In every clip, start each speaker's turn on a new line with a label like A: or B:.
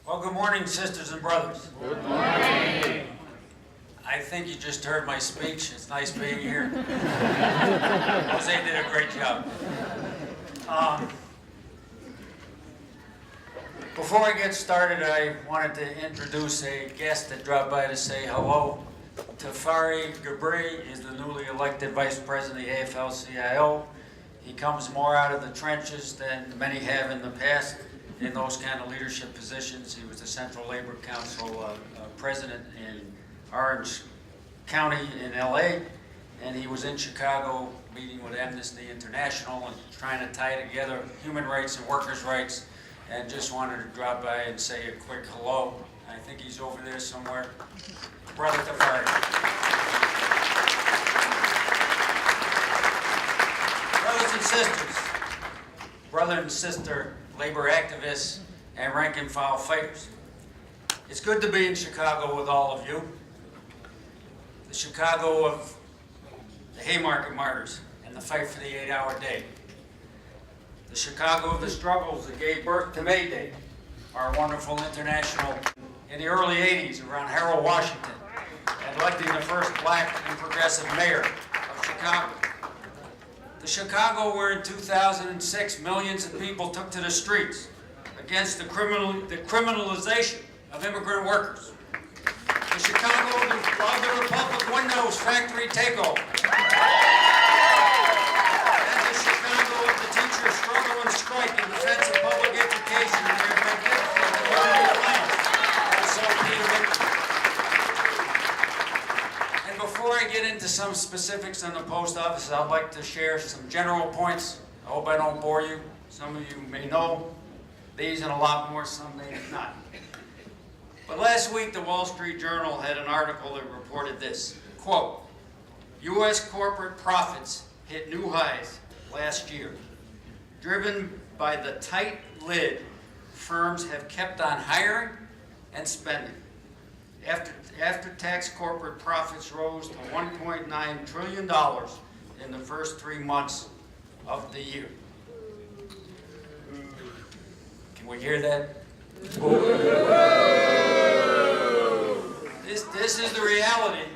A: Well, good morning, sisters and brothers.
B: Good morning.
A: I think you just heard my speech. It's nice being here. Jose did a great job. Before I get started, I wanted to introduce a guest that dropped by to say hello. Tafari Gabri is the newly elected Vice President of the AFL-CIO. He comes more out of the trenches than many have in the past in those kind of leadership positions. He was the Central Labor Council president in Orange County in LA, and he was in Chicago meeting with Amnesty International and trying to tie together human rights and workers' rights, and just wanted to drop by and say a quick hello. I think he's over there somewhere. Brother Tafari. Brothers and sisters, brother and sister labor activists and rank and file fighters. It's good to be in Chicago with all of you. The Chicago of the Haymarket Martyrs and the fight for the 8-hour day. The Chicago of the struggles that gave birth to May Day, our wonderful international in the early 80s around Harold Washington, and electing the first black and progressive mayor of Chicago. The Chicago where in 2006 millions of people took to the streets against the criminalization of immigrant workers. The Chicago of the Republic Windows factory takeover. And the Chicago of the teachers' struggle and strike in defense of public education and their magnificent Community Alliance. And before I get into some specifics on the post office, I'd like to share some general points. I hope I don't bore you. Some of you may know these and a lot more, some may not. But last week, the Wall Street Journal had an article that reported this, quote, U.S. corporate profits hit new highs last year. Driven by the tight lid, firms have kept on hiring and spending. After-tax corporate profits rose to $1.9 trillion in the first 3 months of the year. Can we hear that? This is the reality.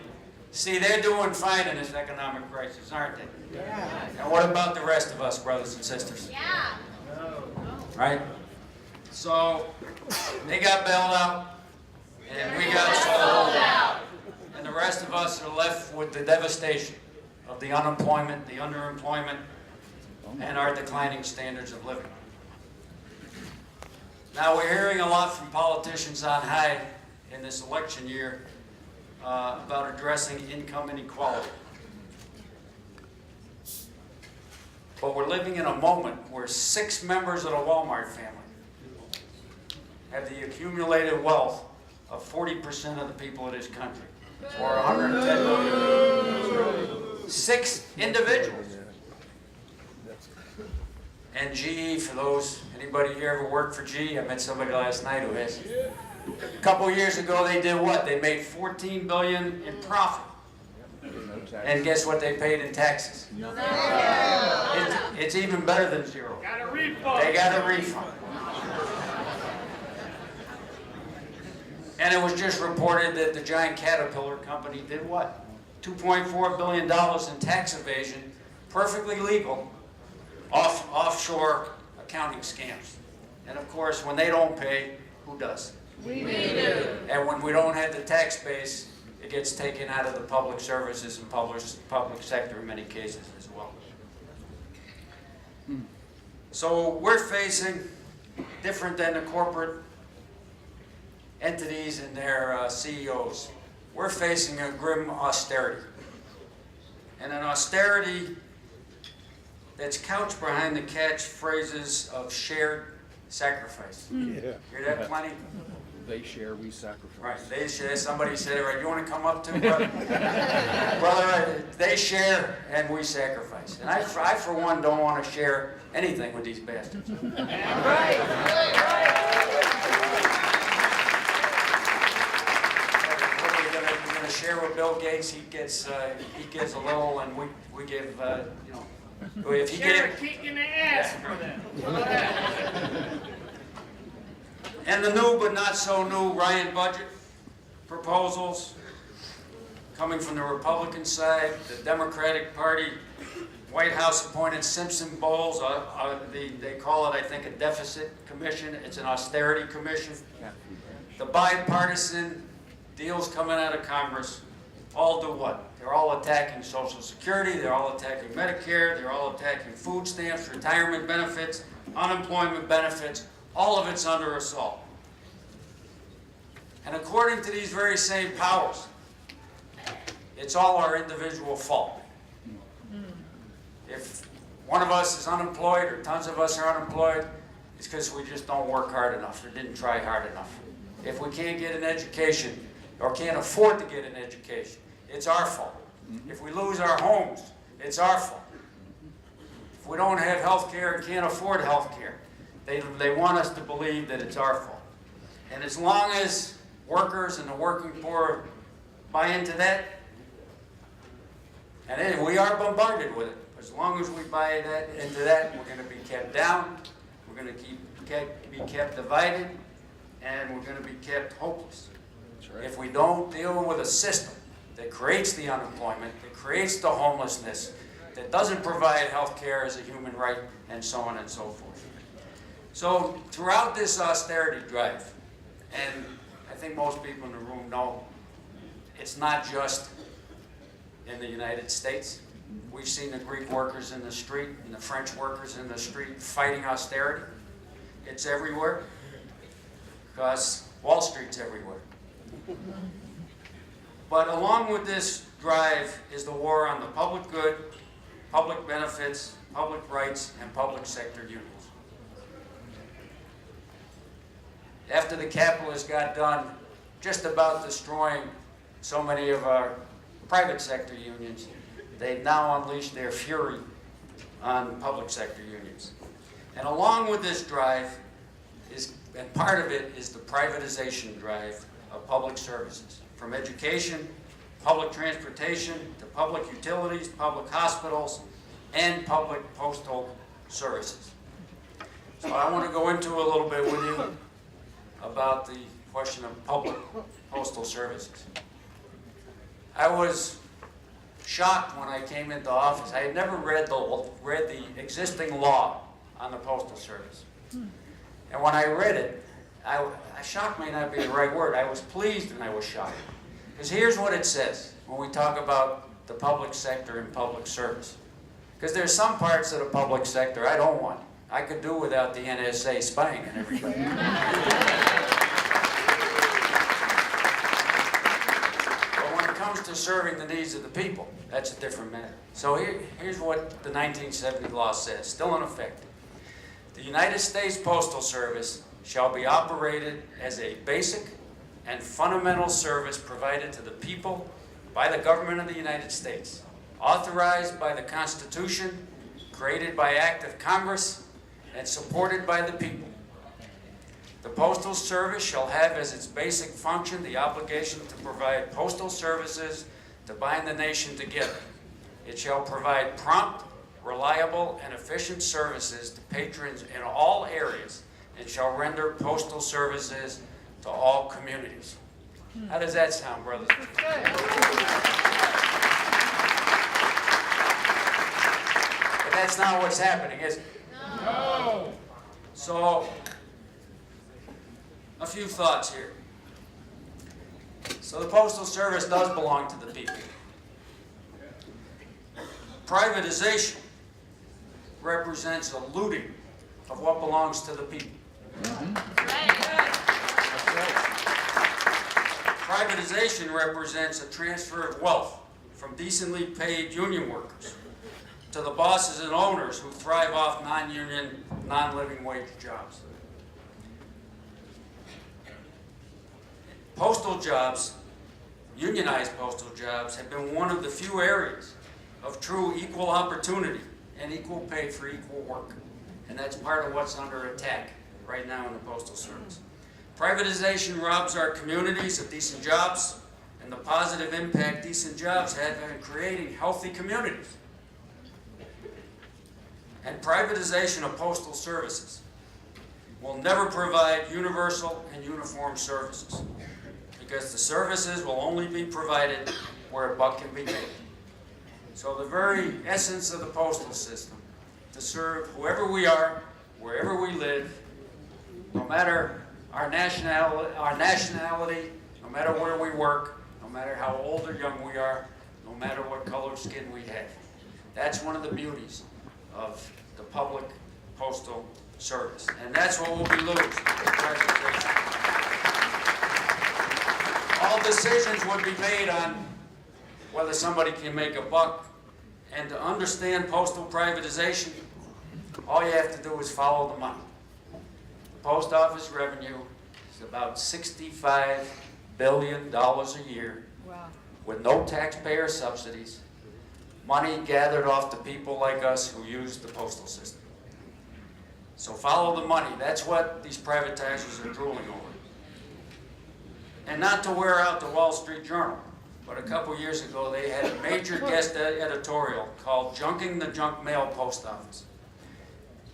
A: See, they're doing fine in this economic crisis, aren't they? Yeah. And what about the rest of us, brothers and sisters?
C: Yeah.
A: Right? So, they got bailed out, and we got sold out. And the rest of us are left with the devastation of the unemployment, the underemployment, and our declining standards of living. Now, we're hearing a lot from politicians on high in this election year about addressing income inequality. But we're living in a moment where 6 members of the Walmart family have the accumulated wealth of 40% of the people of this country, or 110 million. 6 individuals. And GE, for those, anybody here ever worked for GE? I met somebody last night who has. A couple years ago, they did what? They made $14 billion in profit. And guess what they paid in taxes? It's even better than zero.
B: Got a refund.
A: They got a refund. And it was just reported that the giant Caterpillar company did what? $2.4 billion in tax evasion, perfectly legal, offshore accounting scams. And of course, when they don't pay, who does?
C: We do.
A: And when we don't have the tax base, it gets taken out of the public services and public sector in many cases as well. So we're facing, different than the corporate entities and their CEOs, we're facing a grim austerity. And an austerity that's couched behind the catchphrases of shared sacrifice.
D: Yeah.
A: Hear that plenty?
D: They share, we sacrifice.
A: Right, they share. Somebody said it right. You want to come up too, brother? Brother, they share and we sacrifice. And I, for one, don't want to share anything with these bastards.
C: Right.
A: We're going to share with Bill Gates. He gets a little, and we give, you know. If he
B: Share a
A: gave,
B: kick in the ass for them.
A: And the new but not so new Ryan budget proposals coming from the Republican side, the Democratic Party, White House appointed Simpson Bowles, they call it, I think, a deficit commission. It's an austerity commission. The bipartisan deals coming out of Congress all do what? They're all attacking Social Security, they're all attacking Medicare, they're all attacking food stamps, retirement benefits, unemployment benefits. All of it's under assault. And according to these very same powers, it's all our individual fault. If one of us is unemployed or tons of us are unemployed, it's because we just don't work hard enough or didn't try hard enough. If we can't get an education or can't afford to get an education, it's our fault. If we lose our homes, it's our fault. If we don't have health care and can't afford health care, they want us to believe that it's our fault. And as long as workers and the working poor buy into that, and we are bombarded with it, as long as we buy into that, we're going to be kept down, we're going to be kept divided, and we're going to be kept hopeless. That's right. If we don't deal with a system that creates the unemployment, that creates the homelessness, that doesn't provide health care as a human right, and so on and so forth. So throughout this austerity drive, and I think most people in the room know, it's not just in the United States. We've seen the Greek workers in the street and the French workers in the street fighting austerity. It's everywhere, because Wall Street's everywhere. But along with this drive is the war on the public good, public benefits, public rights, and public sector unions. After the capitalists got done just about destroying so many of our private sector unions, they've now unleashed their fury on public sector unions. And along with this drive and part of it is the privatization drive of public services, from education, public transportation, to public utilities, public hospitals, and public postal services. So I want to go into a little bit with you about the question of public postal services. I was shocked when I came into office. I had never read the existing law on the Postal Service. And when I read it, shocked may not be the right word. I was pleased and I was shocked. Because here's what it says when we talk about the public sector and public service. Because there's some parts of the public sector I don't want. I could do without the NSA spying on everybody. But when it comes to serving the needs of the people, that's a different matter. So here's what the 1970 law says, still in effect. The United States Postal Service shall be operated as a basic and fundamental service provided to the people by the government of the United States, authorized by the Constitution, created by act of Congress, and supported by the people. The Postal Service shall have as its basic function the obligation to provide postal services to bind the nation together. It shall provide prompt, reliable, and efficient services to patrons in all areas and shall render postal services to all communities. How does that sound, brothers? But that's not what's happening, is it?
B: No.
A: So, a few thoughts here. So the Postal Service does belong to the people. Privatization represents a looting of what belongs to the people. Privatization represents a transfer of wealth from decently paid union workers to the bosses and owners who thrive off non-union, non-living wage jobs. Postal jobs, unionized postal jobs, have been one of the few areas of true equal opportunity and equal pay for equal work. And that's part of what's under attack right now in the Postal Service. Privatization robs our communities of decent jobs and the positive impact decent jobs have in creating healthy communities. And privatization of postal services will never provide universal and uniform services, because the services will only be provided where a buck can be made. So the very essence of the postal system, to serve whoever we are, wherever we live, no matter our nationality, no matter where we work, no matter how old or young we are, no matter what color of skin we have. That's one of the beauties of the public postal service. And that's what we'll be losing with privatization. All decisions would be made on whether somebody can make a buck. And to understand postal privatization, all you have to do is follow the money. The post office revenue is about $65 billion a year.
C: Wow.
A: With no taxpayer subsidies, money gathered off the people like us who use the postal system. So follow the money. That's what these privatizers are drooling over. And not to wear out the Wall Street Journal, but a couple years ago they had a major guest editorial called "Junking the Junk Mail Post Office."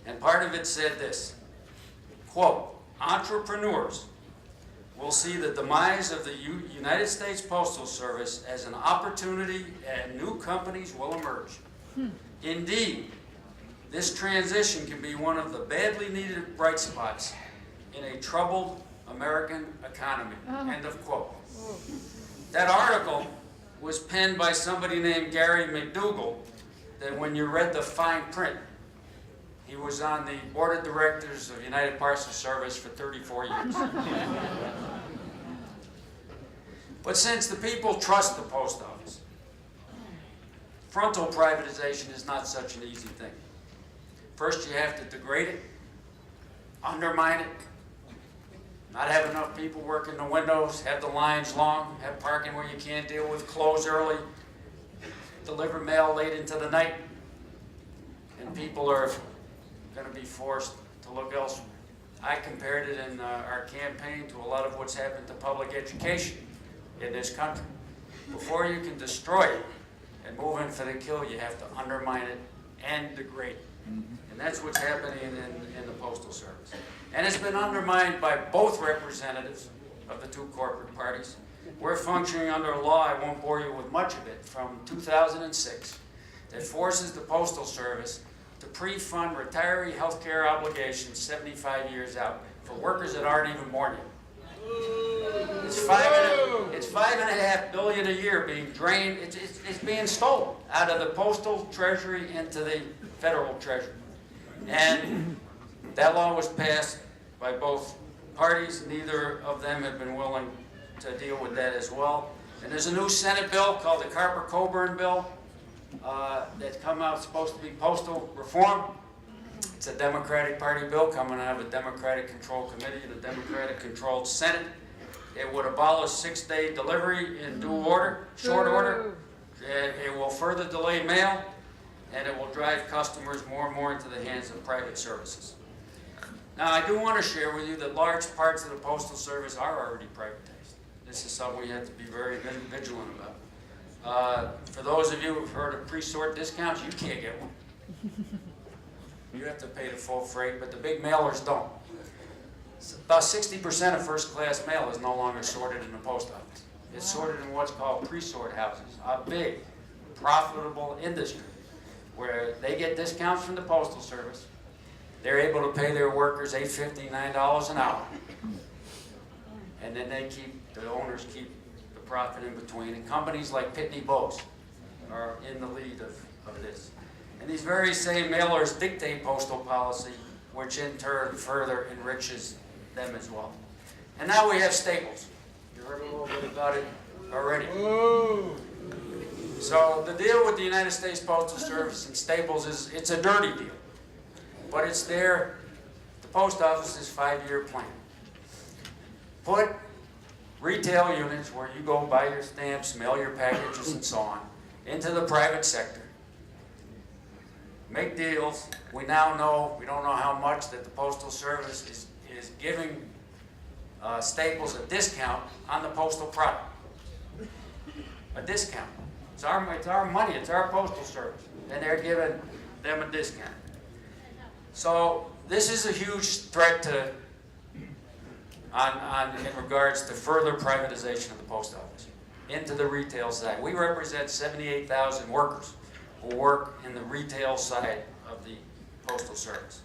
A: And part of it said this, quote, "Entrepreneurs will see the demise of the United States Postal Service as an opportunity, and new companies will emerge. Indeed, this transition can be one of the badly needed bright spots in a troubled American economy." End of quote. That article was penned by somebody named Gary McDougall, that when you read the fine print, he was on the board of directors of United Parcel Service for 34 years. But since the people trust the post office, frontal privatization is not such an easy thing. First, you have to degrade it, undermine it, not have enough people working the windows, have the lines long, have parking where you can't deal with, close early, deliver mail late into the night, and people are going to be forced to look elsewhere. I compared it in our campaign to a lot of what's happened to public education in this country. Before you can destroy it and move in for the kill, you have to undermine it and degrade it. And that's what's happening in the Postal Service. And it's been undermined by both representatives of the two corporate parties. We're functioning under a law, I won't bore you with much of it, from 2006 that forces the Postal Service to pre-fund retiree health care obligations 75 years out for workers that aren't even born yet. It's $5.5 billion a year being drained. It's being stolen out of the postal treasury into the federal treasury. And that law was passed by both parties. Neither of them have been willing to deal with that as well. And there's a new Senate bill called the Carper-Coburn bill that's come out, supposed to be postal reform. It's a Democratic Party bill coming out of a Democratic-controlled committee and a Democratic-controlled Senate. It would abolish 6-day delivery in due order, short order. It will further delay mail, and it will drive customers more and more into the hands of private services. Now, I do want to share with you that large parts of the Postal Service are already privatized. This is something we have to be very vigilant about. For those of you who've heard of pre-sort discounts, you can't get one. You have to pay the full freight, but the big mailers don't. About 60% of first-class mail is no longer sorted in the post office. It's sorted in what's called pre-sort houses, a big, profitable industry where they get discounts from the Postal Service. They're able to pay their workers $8.50, $9 an hour. And then the owners keep the profit in between. And companies like Pitney Bowes are in the lead of this. And these very same mailers dictate postal policy, which in turn further enriches them as well. And now we have Staples. You heard a little bit about it already. So the deal with the United States Postal Service and Staples is, it's a dirty deal. But it's the post office's 5-year plan. Put retail units where you go buy your stamps, mail your packages and so on, into the private sector. Make deals. We now know, we don't know how much, that the Postal Service is giving Staples a discount on the postal product. A discount. It's our money, it's our Postal Service, and they're giving them a discount. So This is a huge threat to, in regards to further privatization of the post office into the retail side. We represent 78,000 workers who work in the retail side of the Postal Service.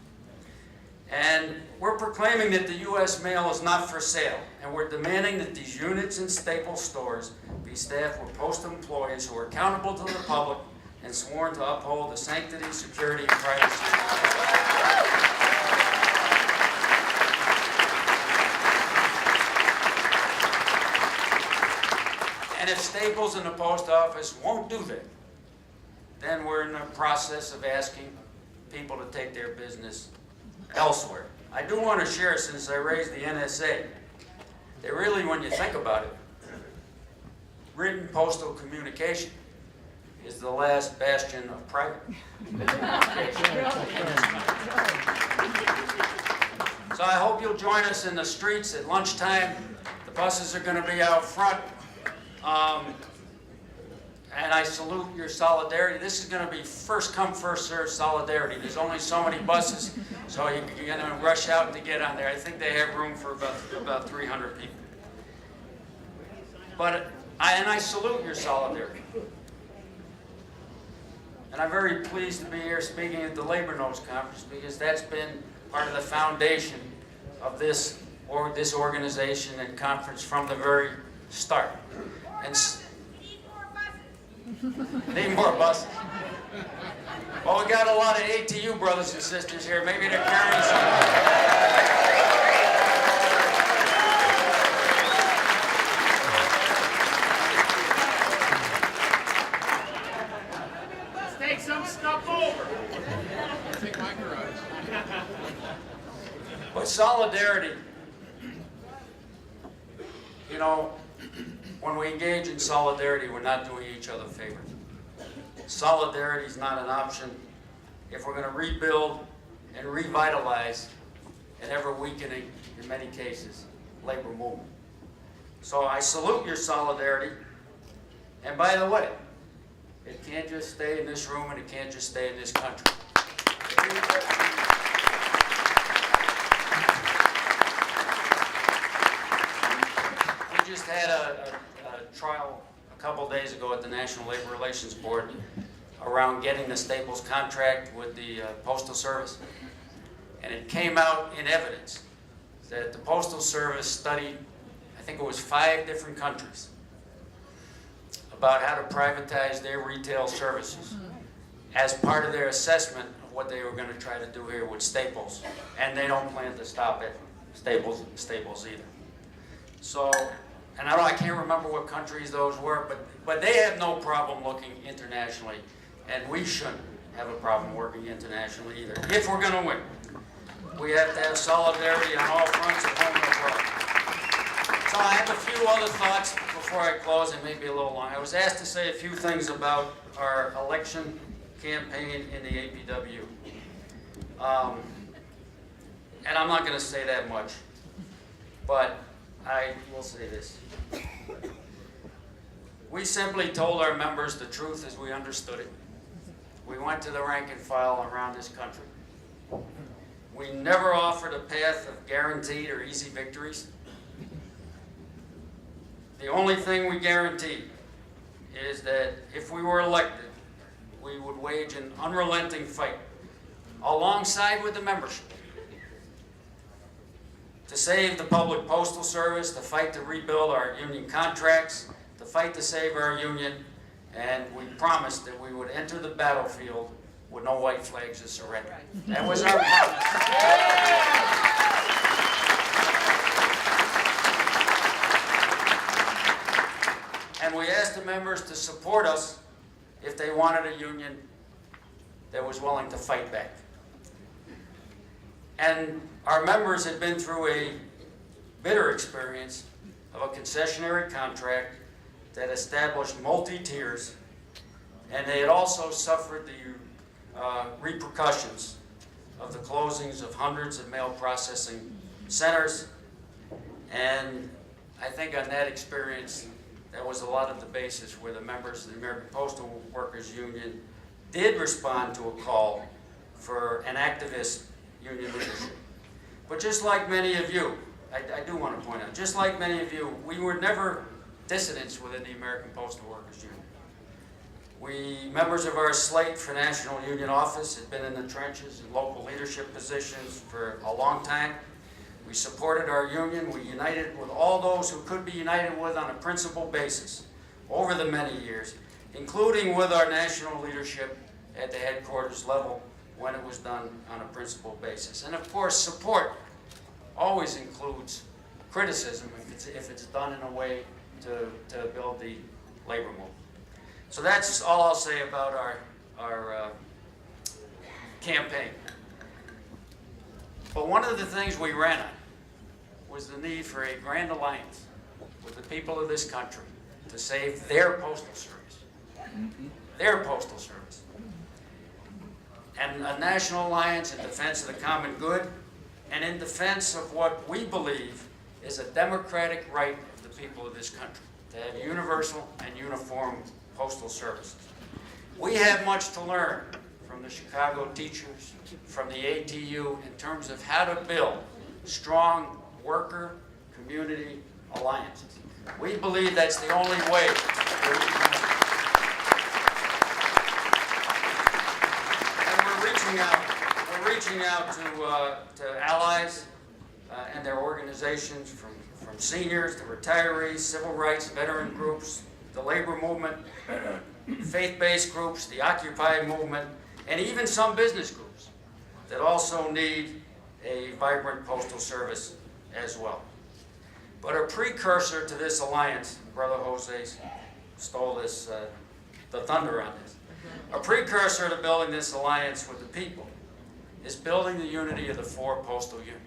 A: And we're proclaiming that the U.S. mail is not for sale, and we're demanding that these units and Staples stores be staffed with postal employees who are accountable to the public and sworn to uphold the sanctity, security, and privacy. And if Staples and the post office won't do that, then we're in the process of asking people to take their business elsewhere. I do want to share, since I raised the NSA, that really, when you think about it, written postal communication is the last bastion of private communication. So I hope you'll join us in the streets at lunchtime. The buses are going to be out front. And I salute your solidarity. This is going to be first come, first served solidarity. There's only so many buses, so you're going to rush out to get on there. I think they have room for about 300 people. But I salute your solidarity. And I'm very pleased to be here speaking at the Labor Notes Conference, because that's been part of the foundation of this organization and conference from the very start. And need more buses. Well, we got a lot of ATU brothers and sisters here. Maybe they're carrying some.
B: Let's take some stuff over.
D: Take my garage.
A: But solidarity, you know, when we engage in solidarity, we're not doing each other favors. Solidarity is not an option if we're going to rebuild and revitalize an ever-weakening, in many cases, labor movement. So I salute your solidarity. And by the way, it can't just stay in this room, and it can't just stay in this country. We just had a trial a couple days ago at the National Labor Relations Board around getting the Staples contract with the Postal Service. And it came out in evidence that the Postal Service studied, I think it was 5 different countries, about how to privatize their retail services as part of their assessment of what they were going to try to do here with Staples. And they don't plan to stop at Staples either. So, and I can't remember what countries those were, but they have no problem looking internationally, and we shouldn't have a problem working internationally either, if we're going to win. We have to have solidarity on all fronts at home and abroad. So I have a few other thoughts before I close, and maybe a little long. I was asked to say a few things about our election campaign in the APWU. And I'm not going to say that much, but I will say this. We simply told our members the truth as we understood it. We went to the rank and file around this country. We never offered a path of guaranteed or easy victories. The only thing we guaranteed is that if we were elected, we would wage an unrelenting fight alongside with the membership to save the public postal service, to fight to rebuild our union contracts, to fight to save our union, and we promised that we would enter the battlefield with no white flags of surrender. That was our promise. And we asked the members to support us if they wanted a union that was willing to fight back. And our members had been through a bitter experience of a concessionary contract that established multi-tiers, and they had also suffered the repercussions of the closings of hundreds of mail processing centers. And I think on that experience, that was a lot of the basis where the members of the American Postal Workers Union did respond to a call for an activist union leadership. But just like many of you, I do want to point out, just like many of you, we were never dissidents within the American Postal Workers Union. We, members of our slate for National Union office, had been in the trenches in local leadership positions for a long time. We supported our union. We united with all those who could be united with on a principled basis over the many years, including with our national leadership at the headquarters level when it was done on a principled basis. And of course, support always includes criticism if it's done in a way to build the labor movement. So that's all I'll say about our campaign. But one of the things we ran on was the need for a grand alliance with the people of this country to save their postal service. Their postal service. And a national alliance in defense of the common good and in defense of what we believe is a democratic right of the people of this country to have universal and uniform postal services. We have much to learn from the Chicago teachers, from the APWU in terms of how to build strong worker community alliances. We believe that's the only way that we can. And we're reaching out to allies and their organizations, from seniors to retirees, civil rights, veteran groups, the labor movement, faith-based groups, the Occupy movement, and even some business groups that also need a vibrant postal service as well. But a precursor to this alliance, Brother Jose stole this, the thunder on this. A precursor to building this alliance with the people is building the unity of the 4 postal unions.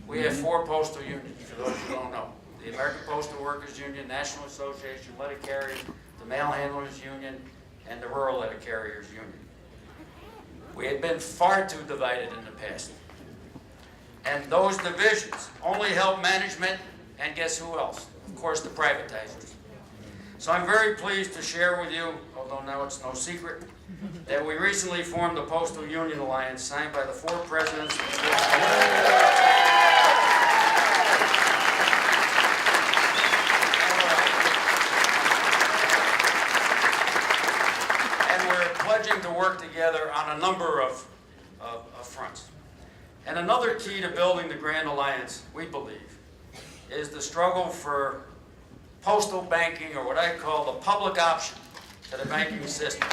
A: We have 4 postal unions, for those who don't know. The American Postal Workers Union, National Association of Letter Carriers, the Mail Handlers Union, and the Rural Letter Carriers Union. We had been far too divided in the past. And those divisions only help management, and guess who else? Of course, the privatizers. So I'm very pleased to share with you, although now it's no secret, that we recently formed the Postal Union Alliance, signed by the 4 presidents. And we're pledging to work together on a number of fronts. And another key to building the Grand Alliance, we believe, is the struggle for postal banking, or what I call the public option to the banking system.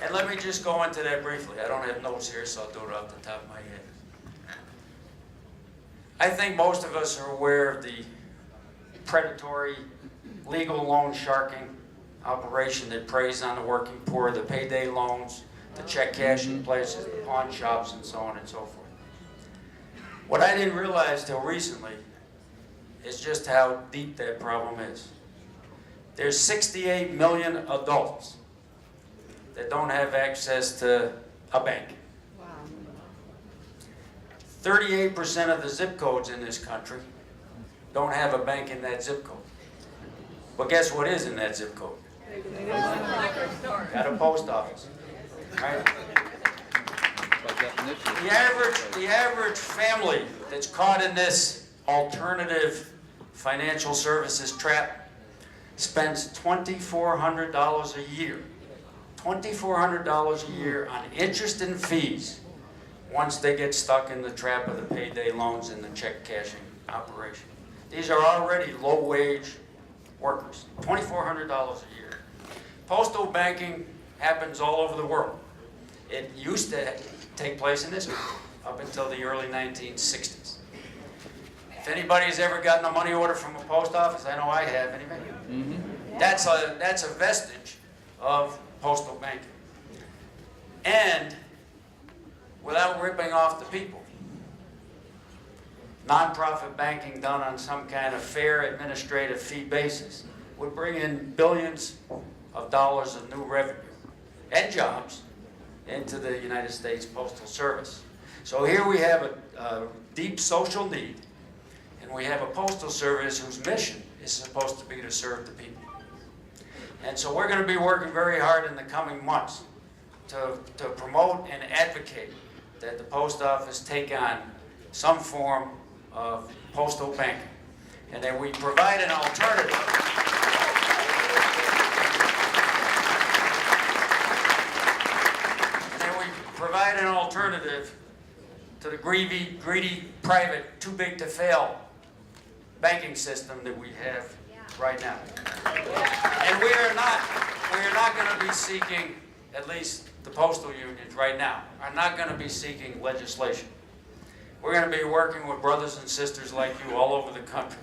A: And let me just go into that briefly. I don't have notes here, so I'll do it off the top of my head. I think most of us are aware of the predatory legal loan sharking operation that preys on the working poor, the payday loans, the check cashing places, the pawn shops, and so on and so forth. What I didn't realize till recently is just how deep that problem is. There's 68 million adults that don't have access to a bank.
C: Wow.
A: 38% of the zip codes in this country don't have a bank in that zip code. But guess what is in that zip code? Got a post office, right? The average family that's caught in this alternative financial services trap spends $2,400 a year. $2,400 a year on interest and fees once they get stuck in the trap of the payday loans and the check cashing operation. These are already low-wage workers. $2,400 a year. Postal banking happens all over the world. It used to take place in this country up until the early 1960s. If anybody's ever gotten a money order from a post office, I know I have. Anybody? Mm-hmm. That's a vestige of postal banking. And without ripping off the people. Nonprofit banking done on some kind of fair administrative fee basis would bring in billions of dollars of new revenue and jobs into the United States Postal Service. So here we have a deep social need, and we have a postal service whose mission is supposed to be to serve the people. And so we're going to be working very hard in the coming months to promote and advocate that the post office take on some form of postal banking, and that we provide an alternative. And that we provide an alternative to the greedy, private, too big to fail banking system that we have right now. And we are not going to be seeking, at least the postal unions right now, are not going to be seeking legislation. We're going to be working with brothers and sisters like you all over the country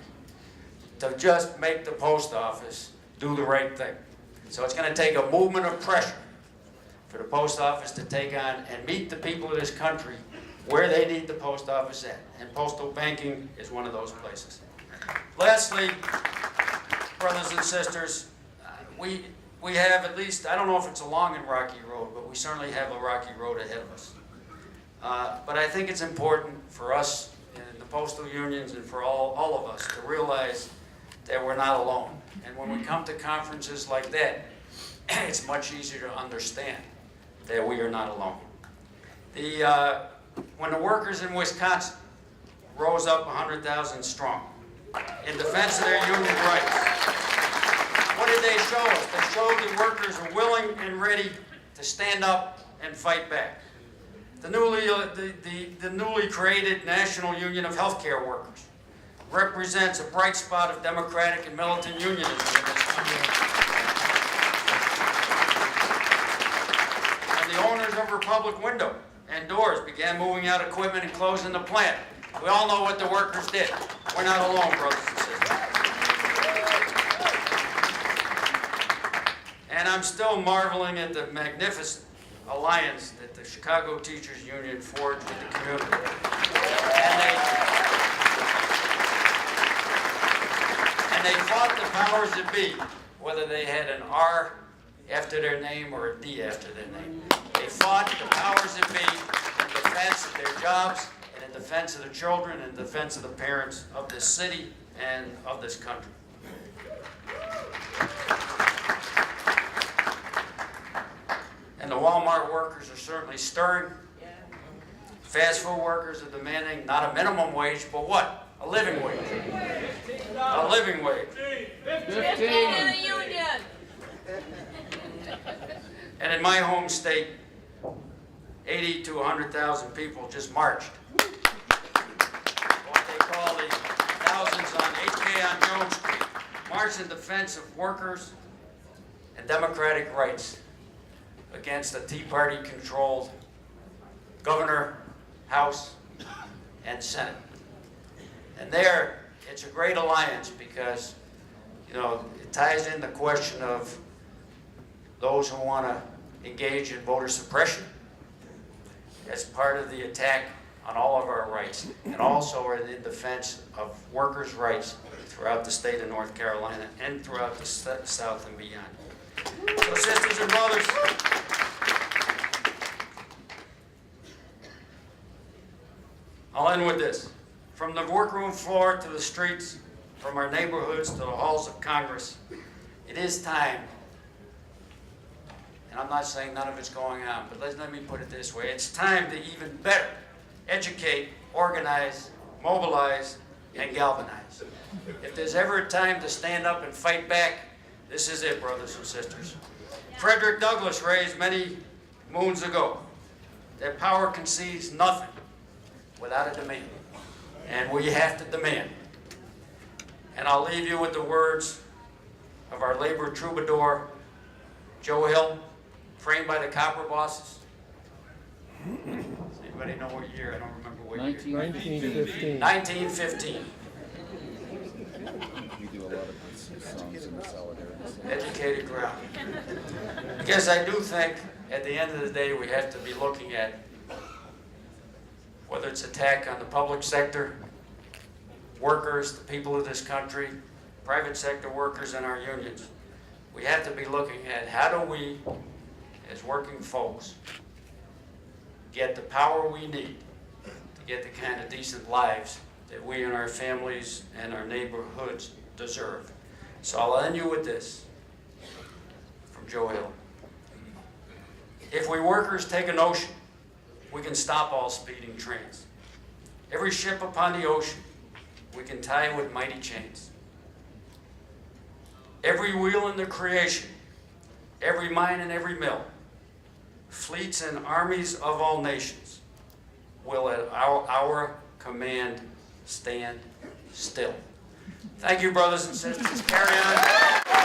A: to just make the post office do the right thing. So it's going to take a movement of pressure for the post office to take on and meet the people of this country where they need the post office at. And postal banking is one of those places. Lastly, brothers and sisters, we have at least, I don't know if it's a long and rocky road, but we certainly have a rocky road ahead of us. But I think it's important for us and the postal unions and for all of us to realize that we're not alone. And when we come to conferences like that, it's much easier to understand that we are not alone. When the workers in Wisconsin rose up 100,000 strong in defense of their union rights, what did they show us? They showed the workers are willing and ready to stand up and fight back. The newly created National Union of Healthcare Workers represents a bright spot of democratic and militant unionism in this country. And the owners of Republic Window and Doors began moving out equipment and closing the plant. We all know what the workers did. We're not alone, brothers and sisters. And I'm still marveling at the magnificent alliance that the Chicago Teachers Union forged with the community. And they fought the powers that be, whether they had an R after their name or a D after their name. They fought the powers that be in defense of their jobs and in defense of the children and in defense of the parents of this city and of this country. And the Walmart workers are certainly stirring. Fast food workers are demanding not a minimum wage, but what? A living wage. A living wage.
C: 15 in a union.
A: And in my home state, 80 to 100,000 people just marched. What they call the thousands on 8K on Jones Street, marched in defense of workers and democratic rights against a Tea Party-controlled governor, House, and Senate. And there, it's a great alliance because, you know, it ties in the question of those who want to engage in voter suppression as part of the attack on all of our rights, and also are in defense of workers' rights throughout the state of North Carolina and throughout the South and beyond. So, sisters and brothers, I'll end with this. From the workroom floor to the streets, from our neighborhoods to the halls of Congress, it is time, and I'm not saying none of it's going on, but let me put it this way. It's time to even better educate, organize, mobilize, and galvanize. If there's ever a time to stand up and fight back, this is it, brothers and sisters. Frederick Douglass raised many moons ago that power concedes nothing without a demand. And we have to demand. And I'll leave you with the words of our labor troubadour, Joe Hill, framed by the copper bosses. Does anybody know what year? I don't remember what year.
E: 1915.
A: 1915.
E: We do a lot of songs in the solidarity.
A: Educated ground. Because I do think at the end of the day we have to be looking at whether it's attack on the public sector, workers, the people of this country, private sector workers and our unions. We have to be looking at how do we, as working folks, get the power we need to get the kind of decent lives that we and our families and our neighborhoods deserve. So I'll end you with this from Joe Hill. If we workers take an ocean, we can stop all speeding trains. Every ship upon the ocean, we can tie with mighty chains. Every wheel in the creation, every mine and every mill, fleets and armies of all nations will at our command stand still. Thank you, brothers and sisters. Carry on.